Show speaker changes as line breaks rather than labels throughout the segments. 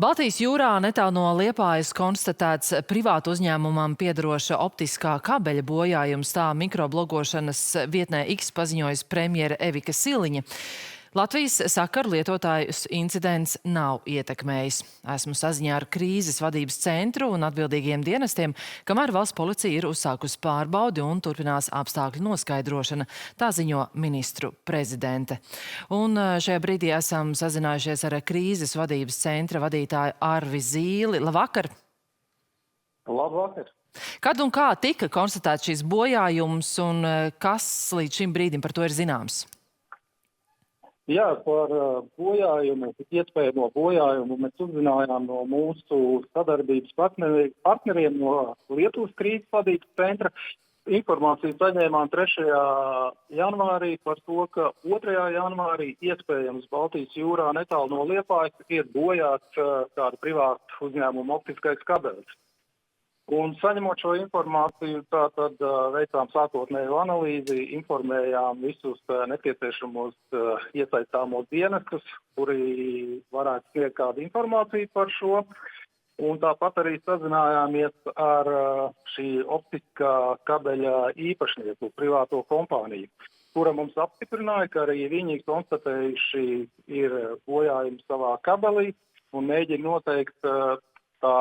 Baltijas jūrā netālu no Liepājas konstatēts privātu uzņēmumam piedaroša optiskā kabeļa bojājums, tā mikroblogošanas vietnē X paziņojas premjere Evika Siliņa. Latvijas sakaru lietotājus incidents nav ietekmējis. Esmu saziņā ar krīzes vadības centru un atbildīgiem dienestiem, kamēr valsts policija ir uzsākusi pārbaudi un turpinās apstākļu noskaidrošana, tā ziņo ministru prezidente. Un šajā brīdī esam sazinājušies ar krīzes vadības centra vadītāju Arvi Zīli. Labvakar!
Labvakar!
Kad un kā tika konstatēts šis bojājums un kas līdz šim brīdim par to ir zināms?
Jā, par bojājumu, iespējamo bojājumu mēs uzzinājām no mūsu sadarbības partneriem no Lietuvas krīzes vadības centra. Informāciju saņēmām 3. janvārī par to, ka 2. janvārī iespējams Baltijas jūrā netālu no Liepājas ir bojāts kāda privāta uzņēmuma optiskais kabelis. Un saņemot šo informāciju, tātad veicām sākotnēju analīzi, informējām visus nepieciešamos iesaistāmos dienestus, kuri varētu sniegt kādu informāciju par šo. Un tāpat arī sazinājāmies ar šī optiskā kabeļa īpašnieku, privāto kompāniju, kura mums apstiprināja, ka arī viņi konstatējuši ir bojājumi savā kabelī un mēģina noteikt tā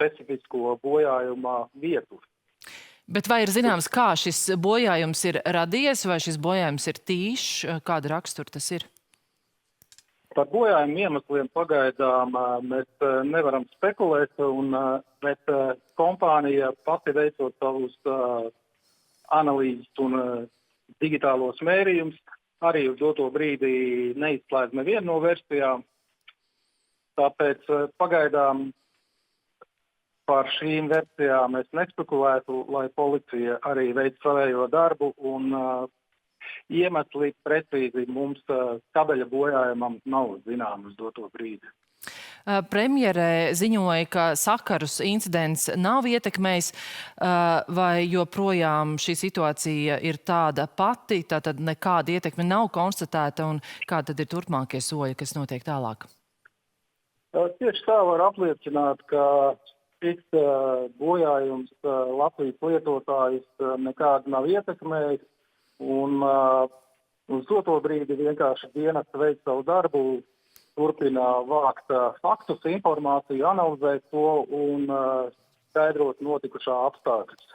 specifisko bojājuma vietu.
Bet vai ir zināms, kā šis bojājums ir radies, vai šis bojājums ir tīšs, kāda rakstura tas ir?
Par bojājumu iemesliem pagaidām mēs nevaram spekulēt, bet kompānija pati veicot savus analīzes un digitālos mērījumus arī uz doto brīdi neizslēdz nevienu no versijām. Tāpēc pagaidām par šīm versijām mēs nespekulētu, lai policija arī veic savējo darbu un iemesli precīzi mums kabeļa bojājumam nav zināms uz doto brīdi.
Premjere ziņoja, ka sakarus incidents nav ietekmējis, vai joprojām šī situācija ir tāda pati, tātad nekāda ietekme nav konstatēta un kādi tad ir turpmākie soļi, kas notiek tālāk?
Tieši tā var apliecināt, ka šis bojājums Latvijas lietotājus nekādi nav ietekmējis, un uz doto brīdi vienkārši dienesti veic savu darbu, turpina vākt faktus, informāciju, analizēt to un skaidrot notikušā apstākļus.